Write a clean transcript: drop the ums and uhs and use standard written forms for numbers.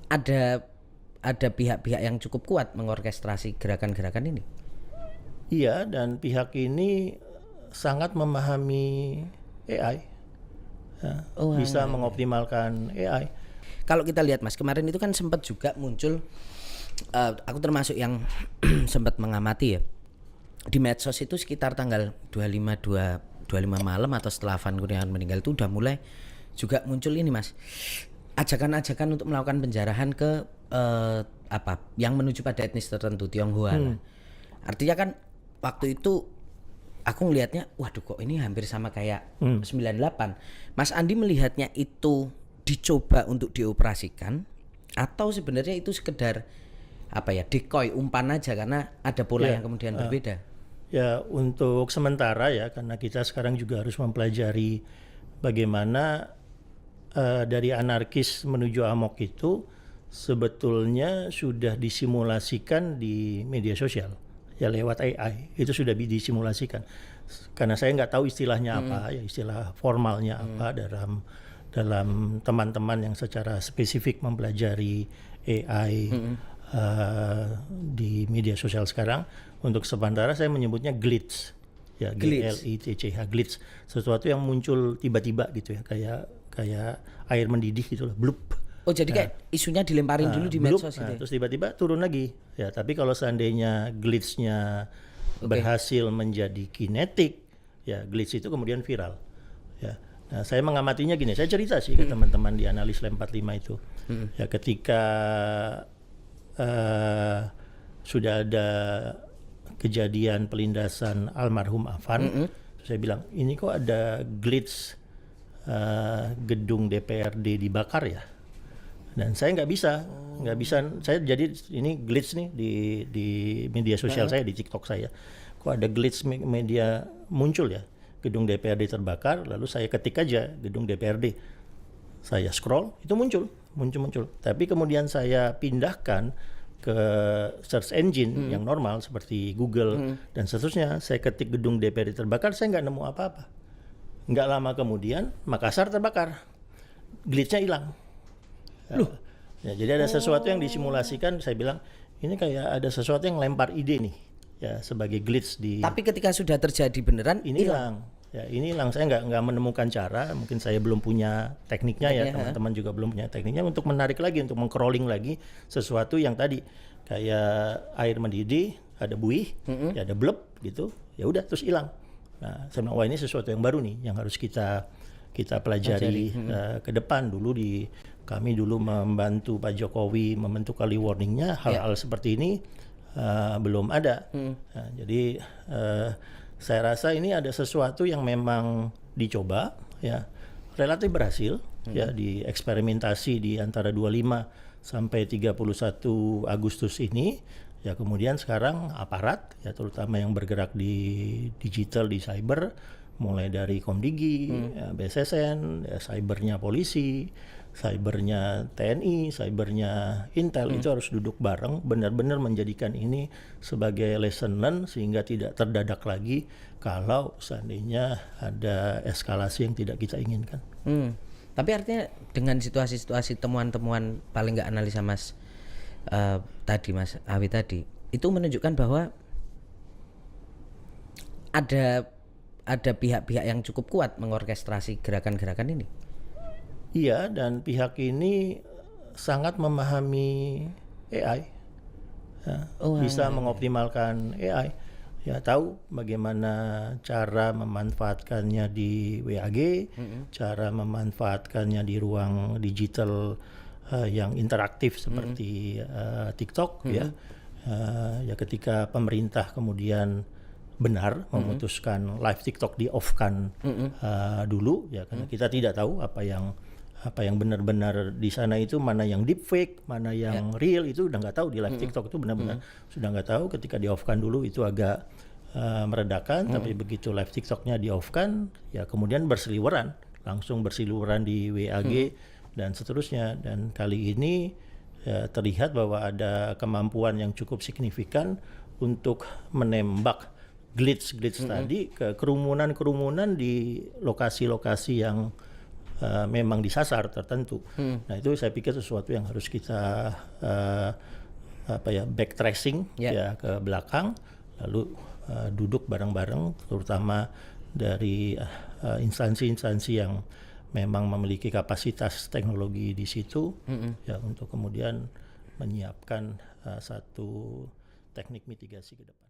ada pihak-pihak yang cukup kuat mengorkestrasi gerakan-gerakan ini. Iya, dan pihak ini sangat memahami AI, ya, bisa mengoptimalkan AI. Kalau kita lihat Mas, kemarin itu kan sempat juga muncul, aku termasuk yang sempat mengamati ya, di medsos itu sekitar tanggal 25 malam atau setelah Van Kurniawan meninggal itu udah mulai juga muncul ini Mas, ajakan-ajakan untuk melakukan penjarahan ke yang menuju pada etnis tertentu, Tionghoa. Artinya kan waktu itu aku ngelihatnya, waduh kok ini hampir sama kayak 98. Mas Andi melihatnya itu dicoba untuk dioperasikan atau sebenarnya itu sekedar decoy, umpan aja karena ada pola yang kemudian berbeda? Ya, untuk sementara ya, karena kita sekarang juga harus mempelajari bagaimana dari anarkis menuju amok itu sebetulnya sudah disimulasikan di media sosial ya, lewat AI itu sudah disimulasikan. Karena saya nggak tahu istilahnya apa ya, istilah formalnya apa dalam teman-teman yang secara spesifik mempelajari AI di media sosial sekarang. Untuk sementara saya menyebutnya glitch ya, glitch, glitch, sesuatu yang muncul tiba-tiba gitu ya, kayak air mendidih gitu loh, blup. Oh jadi kayak isunya dilemparin dulu di medsos gitu. Terus tiba-tiba turun lagi ya. Tapi kalau seandainya glitch-nya berhasil menjadi kinetik ya, glitch itu kemudian viral ya. Nah, saya mengamatinya gini, saya cerita sih ke teman-teman di analis Lem 45 itu ya, ketika sudah ada kejadian pelindasan almarhum Afan, saya bilang ini kok ada glitch gedung DPRD dibakar ya. Dan saya nggak bisa, saya jadi ini glitch nih di media sosial saya, di TikTok saya. Kok ada glitch media muncul ya, gedung DPRD terbakar, lalu saya ketik aja gedung DPRD. Saya scroll, itu muncul. Tapi kemudian saya pindahkan ke search engine yang normal seperti Google dan seterusnya. Saya ketik gedung DPRD terbakar, saya nggak nemu apa-apa. Nggak lama kemudian Makassar terbakar, glitch-nya hilang. Ya, jadi ada sesuatu yang disimulasikan. Saya bilang ini kayak ada sesuatu yang lempar ide nih ya, sebagai glitch di. Tapi ketika sudah terjadi beneran ini hilang. Ya, ini hilang. Saya nggak menemukan cara. Mungkin saya belum punya tekniknya ya, teman-teman juga belum punya tekniknya untuk menarik lagi, untuk meng-crawling lagi sesuatu yang tadi kayak air mendidih, ada buih, ya ada blep gitu. Ya udah terus hilang. Nah, saya bilang wah ini sesuatu yang baru nih yang harus kita pelajari ke depan. Kami dulu membantu Pak Jokowi membentuk early warningnya, hal-hal seperti ini belum ada. Nah, jadi saya rasa ini ada sesuatu yang memang dicoba ya, relatif berhasil ya, dieksperimentasi di antara 25 sampai 31 Agustus ini ya. Kemudian sekarang aparat ya, terutama yang bergerak di digital, di cyber, mulai dari Komdigi, ya, BSSN, ya, cybernya polisi, cybernya TNI, cybernya Intel, itu harus duduk bareng, benar-benar menjadikan ini sebagai lesson learn sehingga tidak terdadak lagi kalau seandainya ada eskalasi yang tidak kita inginkan. Tapi artinya dengan situasi-situasi temuan-temuan, paling nggak analisa Mas tadi, Mas Awi tadi, itu menunjukkan bahwa ada pihak-pihak yang cukup kuat mengorkestrasi gerakan-gerakan ini. Iya, dan pihak ini sangat memahami AI, ya, bisa mengoptimalkan AI, ya, tahu bagaimana cara memanfaatkannya di WAG, cara memanfaatkannya di ruang digital yang interaktif seperti TikTok, ya, ya ketika pemerintah kemudian benar memutuskan live TikTok di off-kan dulu, ya, karena kita tidak tahu apa yang benar-benar di sana itu, mana yang deepfake, mana yang real, itu udah nggak tahu di live TikTok itu benar-benar sudah nggak tahu. Ketika di off-kan dulu itu agak meredakan, tapi begitu live TikToknya di off-kan, ya kemudian langsung berseliweran di WAG dan seterusnya. Dan kali ini ya, terlihat bahwa ada kemampuan yang cukup signifikan untuk menembak glitch tadi ke kerumunan di lokasi-lokasi yang memang disasar tertentu. Nah itu saya pikir sesuatu yang harus kita backtracing ya ke belakang, lalu duduk bareng-bareng, terutama dari instansi-instansi yang memang memiliki kapasitas teknologi di situ, ya untuk kemudian menyiapkan satu teknik mitigasi ke depan.